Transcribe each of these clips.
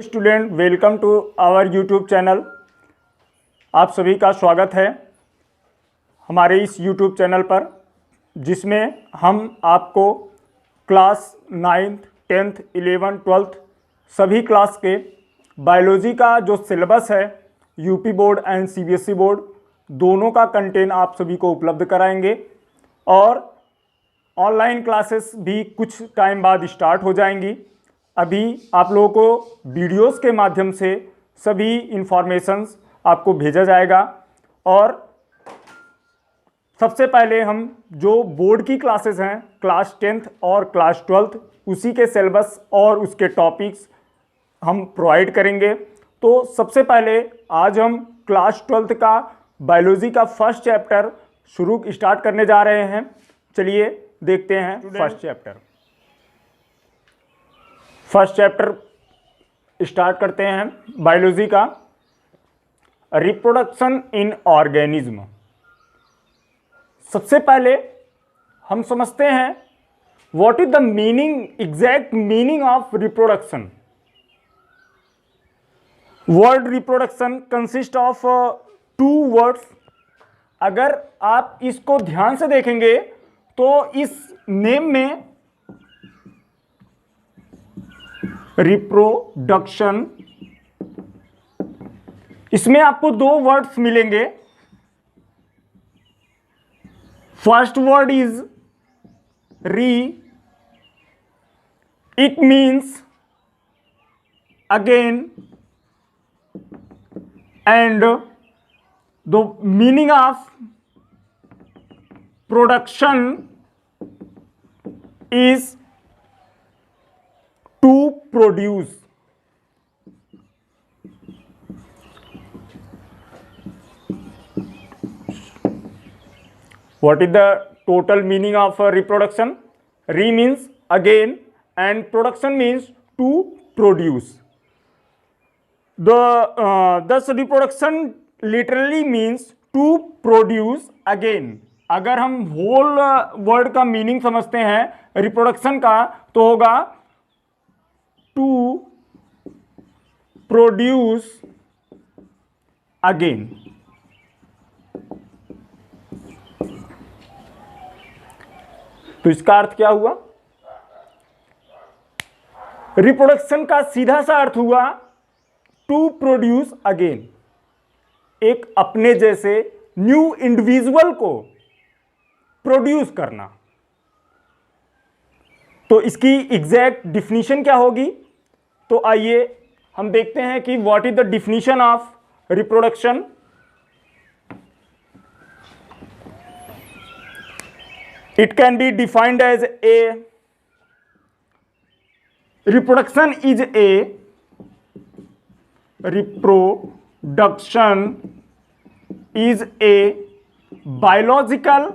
Student, welcome to our YouTube channel. आप सभी का स्वागत है हमारे इस यूट्यूब चैनल पर, जिसमें हम आपको class 9th, 10th, 11th, 12th सभी क्लास के बायोलॉजी का जो सिलेबस है UP board and CBSE board दोनों का कंटेंट आप सभी को उपलब्ध कराएंगे। और ऑनलाइन क्लासेस भी कुछ टाइम बाद स्टार्ट हो जाएंगी। अभी आप लोगों को वीडियोस के माध्यम से सभी इंफॉर्मेशंस आपको भेजा जाएगा। और सबसे पहले हम जो बोर्ड की क्लासेस हैं क्लास 10th और क्लास 12th उसी के सिलेबस और उसके टॉपिक्स हम प्रोवाइड करेंगे। तो सबसे पहले आज हम क्लास 12th का बायोलॉजी का फर्स्ट चैप्टर स्टार्ट करने जा रहे हैं। चलिए देखते हैं फर्स्ट चैप्टर स्टार्ट करते हैं बायोलॉजी का। Reproduction in organism. सबसे पहले हम समझते हैं what is the exact meaning of reproduction. Word reproduction consist of 2 words. अगर आप इसको ध्यान से देखेंगे तो इस नेम में रिप्रोडक्शन, इसमें आपको 2 वर्ड्स मिलेंगे। फर्स्ट वर्ड इज री, it means again, and the meaning of production is to produce। What is the total meaning of reproduction? Re means again and production means to produce. Thus reproduction literally means to produce again। अगर हम whole word का meaning समझते हैं reproduction का तो होगा to produce again. तो इसका अर्थ क्या हुआ? रिप्रोडक्शन का सीधा सा अर्थ हुआ टू प्रोड्यूस अगेन, एक अपने जैसे न्यू इंडिविजुअल को प्रोड्यूस करना। तो इसकी एग्जैक्ट डिफिनीशन क्या होगी? तो आइए हम देखते हैं कि what is the definition of reproduction. It can be defined as a reproduction is a reproduction is a biological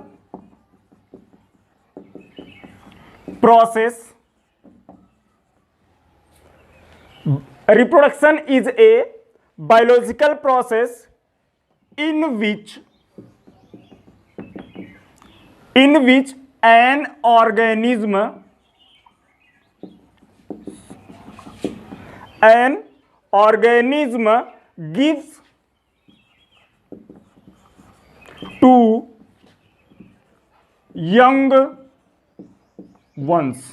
process। Reproduction is a biological process in which an organism gives to young ones।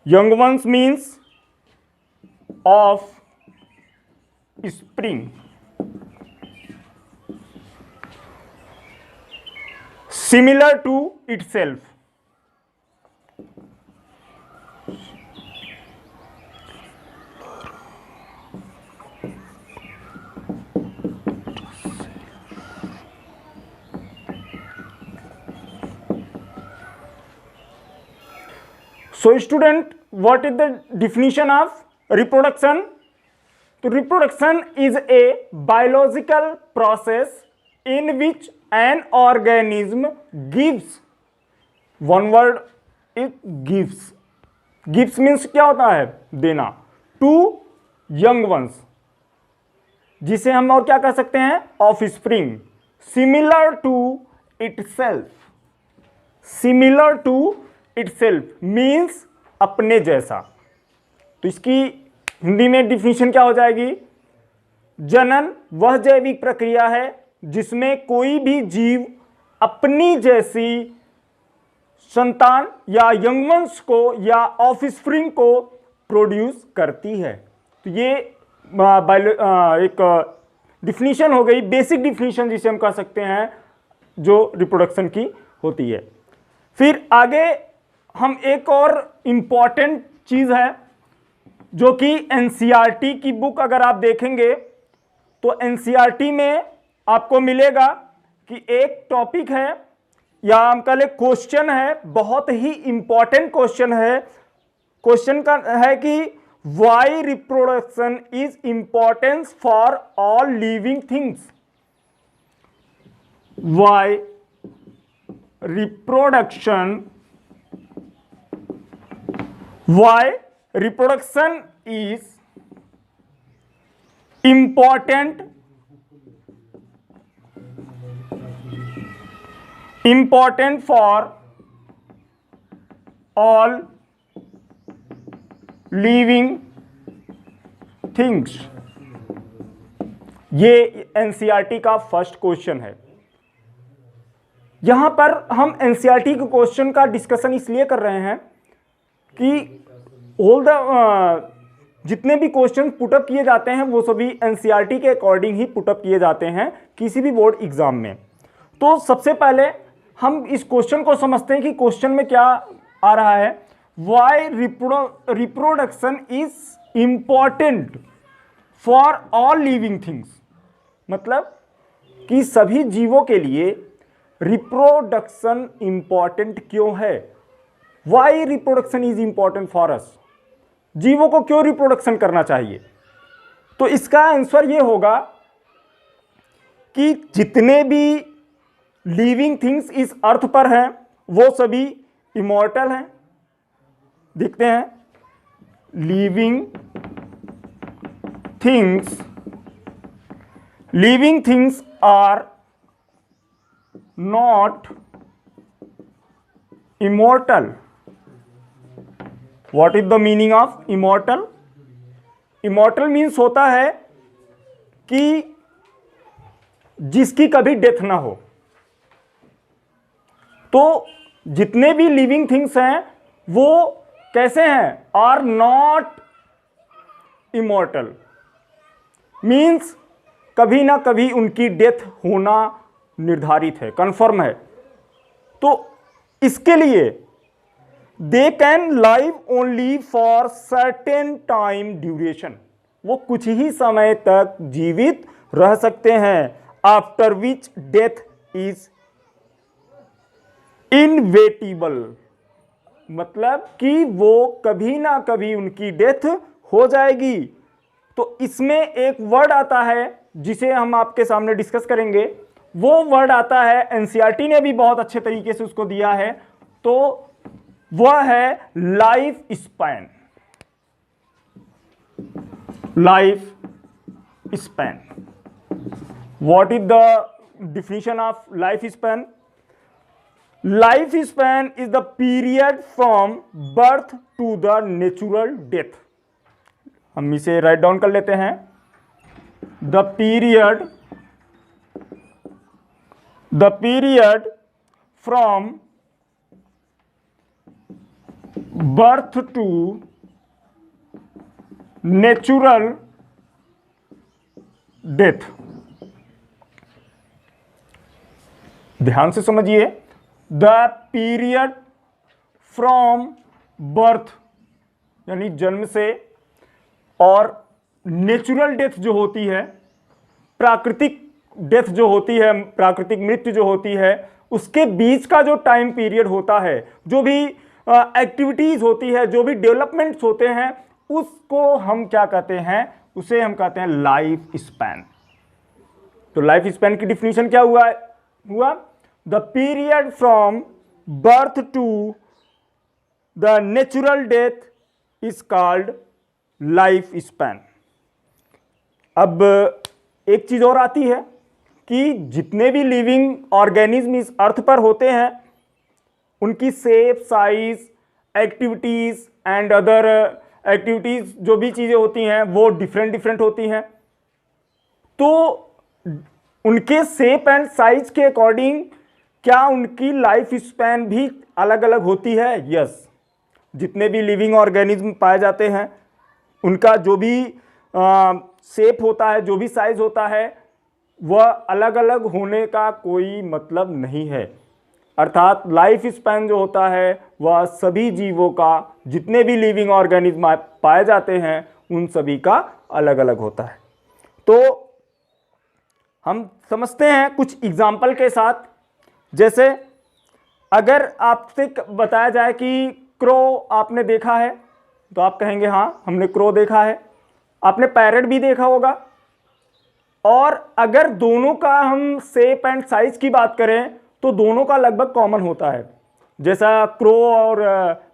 Young ones means of spring। Similar to itself। So student, what is the definition of reproduction? So reproduction is a biological process in which an organism gives, one word is gives। Gives means क्या होता है? देना। To young ones, जिसे हम और क्या कह सकते हैं? Offspring. Similar to itself. Similar to itself means अपने जैसा। तो इसकी हिंदी में डिफिनीशन क्या हो जाएगी? जनन वह जैविक प्रक्रिया है जिसमें कोई भी जीव अपनी जैसी संतान या यंगवंश को या ऑफस्प्रिंग को प्रोड्यूस करती है। तो ये एक डिफिनीशन हो गई, बेसिक डिफिनीशन जिसे हम कह सकते हैं जो रिप्रोडक्शन की होती है। फिर आगे हम एक और इम्पॉर्टेंट चीज़ है जो कि एनसीईआरटी की बुक अगर आप देखेंगे तो एनसीईआरटी में आपको मिलेगा कि एक टॉपिक है या हम कह लें क्वेश्चन है, बहुत ही इंपॉर्टेंट क्वेश्चन है। क्वेश्चन का है कि why reproduction is importance for all living things. Why reproduction is important for all living things। ये एनसीईआरटी का फर्स्ट क्वेश्चन है। यहां पर हम एनसीईआरटी के क्वेश्चन का डिस्कशन इसलिए कर रहे हैं कि जितने भी क्वेश्चन पुटअप किए जाते हैं वो सभी एनसीईआरटी के अकॉर्डिंग ही पुटअप किए जाते हैं किसी भी बोर्ड एग्जाम में। तो सबसे पहले हम इस क्वेश्चन को समझते हैं कि क्वेश्चन में क्या आ रहा है। Why reproduction is important for all living things, मतलब कि सभी जीवों के लिए रिप्रोडक्शन इंपॉर्टेंट क्यों है। Why reproduction is important for us, जीवों को क्यों रिप्रोडक्शन करना चाहिए। तो इसका आंसर ये होगा कि जितने भी लिविंग थिंग्स इस अर्थ पर हैं वो सभी इमॉर्टल हैं। देखते हैं, living things are not immortal. What is the meaning of immortal? Immortal means होता है कि जिसकी कभी डेथ ना हो। तो जितने भी लिविंग थिंग्स हैं वो कैसे हैं? आर नॉट इमॉर्टल मीन्स कभी ना कभी उनकी डेथ होना निर्धारित है, कंफर्म है। तो इसके लिए they can live only for certain time duration, वो कुछ ही समय तक जीवित रह सकते हैं। आफ्टर विच डेथ इज इनवेटिबल, मतलब कि वो कभी ना कभी उनकी डेथ हो जाएगी। तो इसमें एक वर्ड आता है जिसे हम आपके सामने डिस्कस करेंगे। वो वर्ड आता है, एनसीईआरटी ने भी बहुत अच्छे तरीके से उसको दिया है, तो वह है life span. Life span, what is the definition of life span? Life span is the period from birth to the natural death. हम इसे राइट डाउन कर लेते हैं। The period from birth to natural death. ध्यान से समझिए, the period from birth यानी जन्म से, और नेचुरल डेथ जो होती है, प्राकृतिक डेथ जो होती है, प्राकृतिक मृत्यु जो होती है, उसके बीच का जो टाइम पीरियड होता है, जो भी एक्टिविटीज होती है, जो भी डेवलपमेंट्स होते हैं, उसको हम क्या कहते हैं? उसे हम कहते हैं लाइफ स्पैन। तो लाइफ स्पैन की डिफिनीशन क्या हुआ? The period from birth to the natural death is called life span. अब एक चीज और आती है कि जितने भी लिविंग ऑर्गेनिज्म इस अर्थ पर होते हैं उनकी shape, size, activities and other activities, जो भी चीजें होती हैं वो डिफरेंट डिफरेंट होती हैं। तो उनके शेप एंड साइज के अकॉर्डिंग क्या उनकी लाइफ स्पैन भी अलग अलग होती है? यस। जितने भी लिविंग ऑर्गेनिज्म पाए जाते हैं उनका जो भी शेप होता है, जो भी साइज होता है, वह अलग अलग होने का कोई मतलब नहीं है। अर्थात लाइफ स्पैन जो होता है वह सभी जीवों का, जितने भी लिविंग ऑर्गेनिज्म पाए जाते हैं उन सभी का अलग अलग होता है। तो हम समझते हैं कुछ एग्जाम्पल के साथ। जैसे अगर आपसे बताया जाए कि क्रो आपने देखा है, तो आप कहेंगे हाँ हमने क्रो देखा है। आपने पैरट भी देखा होगा। और अगर दोनों का हम शेप एंड साइज की बात करें तो दोनों का लगभग कॉमन होता है। जैसा क्रो और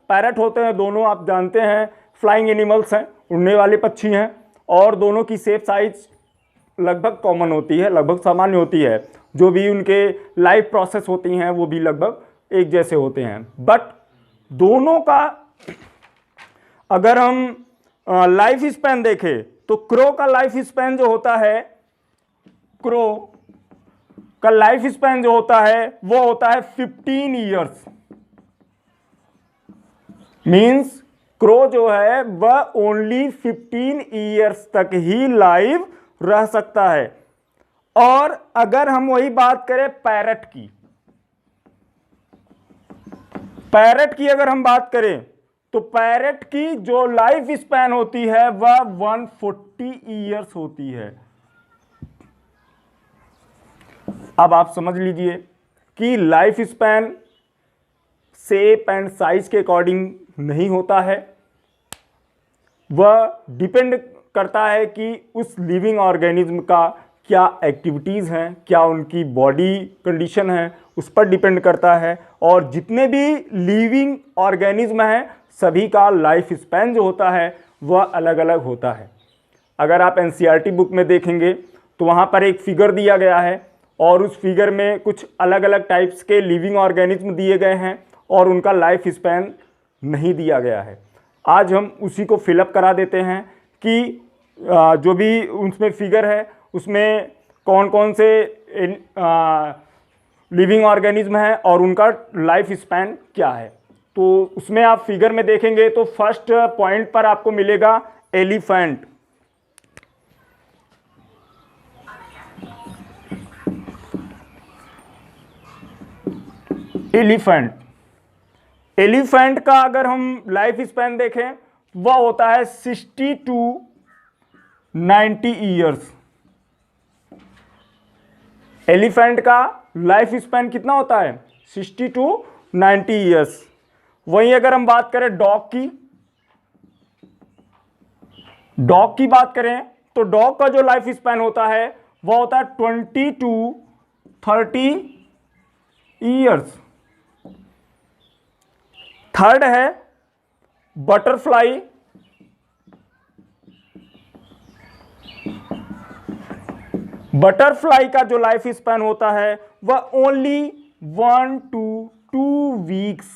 पैरट होते हैं, दोनों आप जानते हैं फ्लाइंग एनिमल्स हैं, उड़ने वाले पक्षी हैं, और दोनों की शेप साइज लगभग कॉमन होती है, लगभग सामान्य होती है। जो भी उनके लाइफ प्रोसेस होती हैं वो भी लगभग एक जैसे होते हैं। बट दोनों का अगर हम लाइफ स्पैन देखें तो क्रो का लाइफ स्पैन जो होता है, क्रो का लाइफ स्पैन जो होता है वो होता है 15 ईयर्स। मींस क्रो जो है वह ओनली 15 ईयर्स तक ही लाइव रह सकता है। और अगर हम वही बात करें पैरट की, पैरट की अगर हम बात करें तो पैरट की जो लाइफ स्पैन होती है वह 140 ईयर्स होती है। अब आप समझ लीजिए कि life span shape and size के अकॉर्डिंग नहीं होता है, वह डिपेंड करता है कि उस लिविंग ऑर्गेनिज्म का क्या एक्टिविटीज़ हैं, क्या उनकी बॉडी कंडीशन है, उस पर डिपेंड करता है। और जितने भी लिविंग ऑर्गेनिज्म हैं सभी का लाइफ स्पैन जो होता है वह अलग अलग होता है। अगर आप एनसीईआरटी बुक में देखेंगे तो वहाँ पर एक फिगर दिया गया है और उस फिगर में कुछ अलग अलग टाइप्स के लिविंग ऑर्गेनिज्म दिए गए हैं और उनका लाइफ स्पैन नहीं दिया गया है। आज हम उसी को फिलअप करा देते हैं कि जो भी उसमें फिगर है उसमें कौन कौन से लिविंग ऑर्गेनिज्म हैं और उनका लाइफ स्पैन क्या है। तो उसमें आप फिगर में देखेंगे तो फर्स्ट पॉइंट पर आपको मिलेगा एलिफेंट। एलिफेंट का अगर हम लाइफ स्पैन देखें वह होता है 60 to 90 ईयर्स। एलिफेंट का लाइफ स्पैन कितना होता है? 60 to 90 ईयर्स। वहीं अगर हम बात करें डॉग की बात करें तो डॉग का जो लाइफ स्पैन होता है वह होता है 20 to 30 ईयर्स। थर्ड है बटरफ्लाई। बटरफ्लाई का जो लाइफ स्पैन होता है वह only 1 to 2 weeks.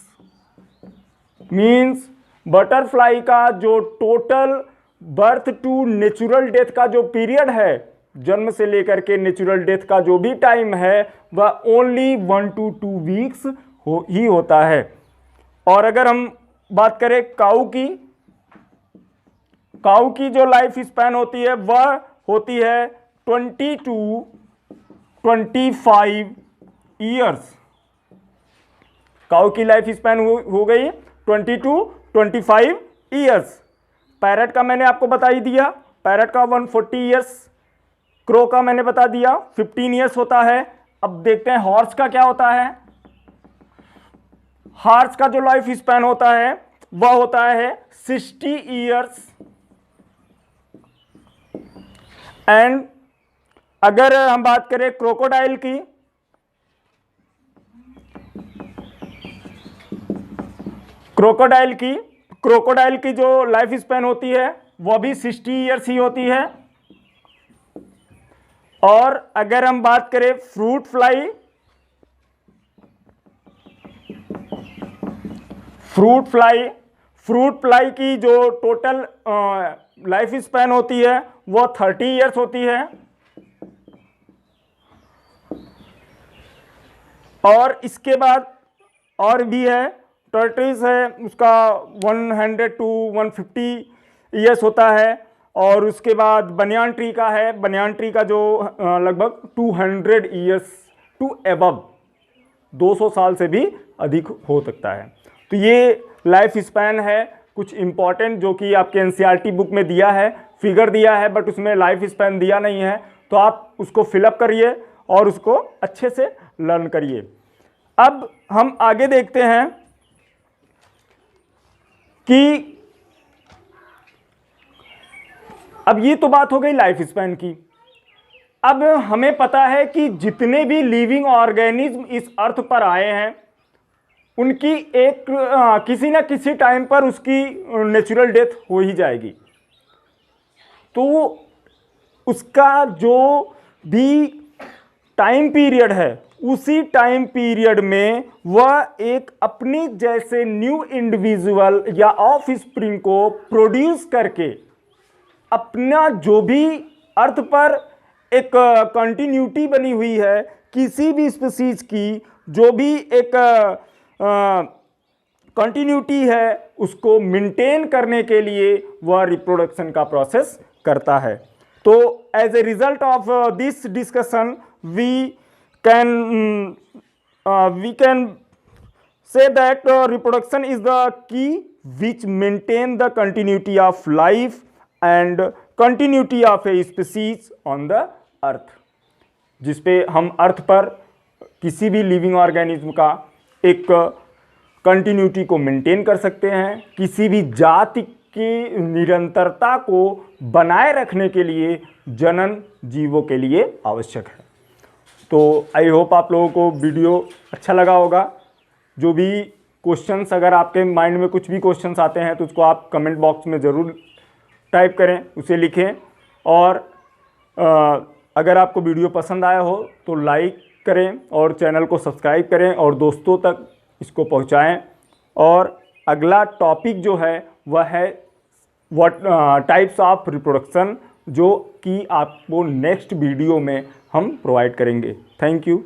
Means butterfly का जो total birth to natural death का जो पीरियड है, जन्म से लेकर के नेचुरल डेथ का जो भी टाइम है वह ओनली 1 to 2 वीक्स ही होता है। और अगर हम बात करें काऊ की जो लाइफ स्पैन होती है वह होती है 20 to 25 ईयर्स। काऊ की लाइफ स्पैन हो गई 20 to 25 ईयर्स। पैरट का मैंने आपको बता ही दिया, पैरट का 140 ईयर्स। क्रो का मैंने बता दिया 15 ईयर्स होता है। अब देखते हैं हॉर्स का क्या होता है। हॉर्स का जो लाइफ स्पैन होता है वह होता है 60 ईयर्स। एंड अगर हम बात करें क्रोकोडाइल की जो लाइफ स्पैन होती है वह भी 60 ईयर्स ही होती है। और अगर हम बात करें फ्रूट फ्लाई, फ्रूट फ्लाई की जो टोटल लाइफ स्पैन होती है वो 30 इयर्स होती है। और इसके बाद और भी है, टर्टल्स है, उसका 100 टू 150 ईयर्स होता है। और उसके बाद बनियान ट्री का है, बनियान ट्री का जो लगभग 200 ईयर्स टू एबव, 200 साल से भी अधिक हो सकता है। तो ये लाइफ स्पैन है कुछ इंपॉर्टेंट जो कि आपके एनसीईआरटी बुक में दिया है, फिगर दिया है, बट उसमें लाइफ स्पैन दिया नहीं है। तो आप उसको फिलअप करिए और उसको अच्छे से लर्न करिए। अब हम आगे देखते हैं कि अब ये तो बात हो गई लाइफ स्पैन की। अब हमें पता है कि जितने भी लिविंग ऑर्गेनिज्म इस अर्थ पर आए हैं उनकी एक किसी ना किसी टाइम पर उसकी नेचुरल डेथ हो ही जाएगी। तो उसका जो भी टाइम पीरियड है उसी टाइम पीरियड में वह एक अपनी जैसे न्यू इंडिविजुअल या ऑफ स्प्रिंग को प्रोड्यूस करके अपना जो भी अर्थ पर एक कंटिन्यूटी बनी हुई है किसी भी स्पीसीज की, जो भी एक कंटिन्यूटी है उसको मेंटेन करने के लिए वह रिप्रोडक्शन का प्रोसेस करता है। तो as a result of this discussion we can say that reproduction is the key which maintain the continuity of life and continuity of a species on the earth, जिसपे हम अर्थ पर किसी भी लिविंग ऑर्गेनिज्म का एक कंटिन्यूटी को maintain कर सकते हैं, किसी भी जाति की निरंतरता को बनाए रखने के लिए जनन जीवों के लिए आवश्यक है। तो आई होप आप लोगों को वीडियो अच्छा लगा होगा। जो भी क्वेश्चंस, अगर आपके माइंड में कुछ भी क्वेश्चंस आते हैं तो उसको आप कमेंट बॉक्स में ज़रूर टाइप करें, उसे लिखें। और अगर आपको वीडियो पसंद आया हो तो लाइक करें और चैनल को सब्सक्राइब करें और दोस्तों तक इसको पहुंचाएं। और अगला टॉपिक जो है वह है टाइप्स ऑफ रिप्रोडक्शन, जो कि आपको नेक्स्ट वीडियो में हम प्रोवाइड करेंगे। Thank you.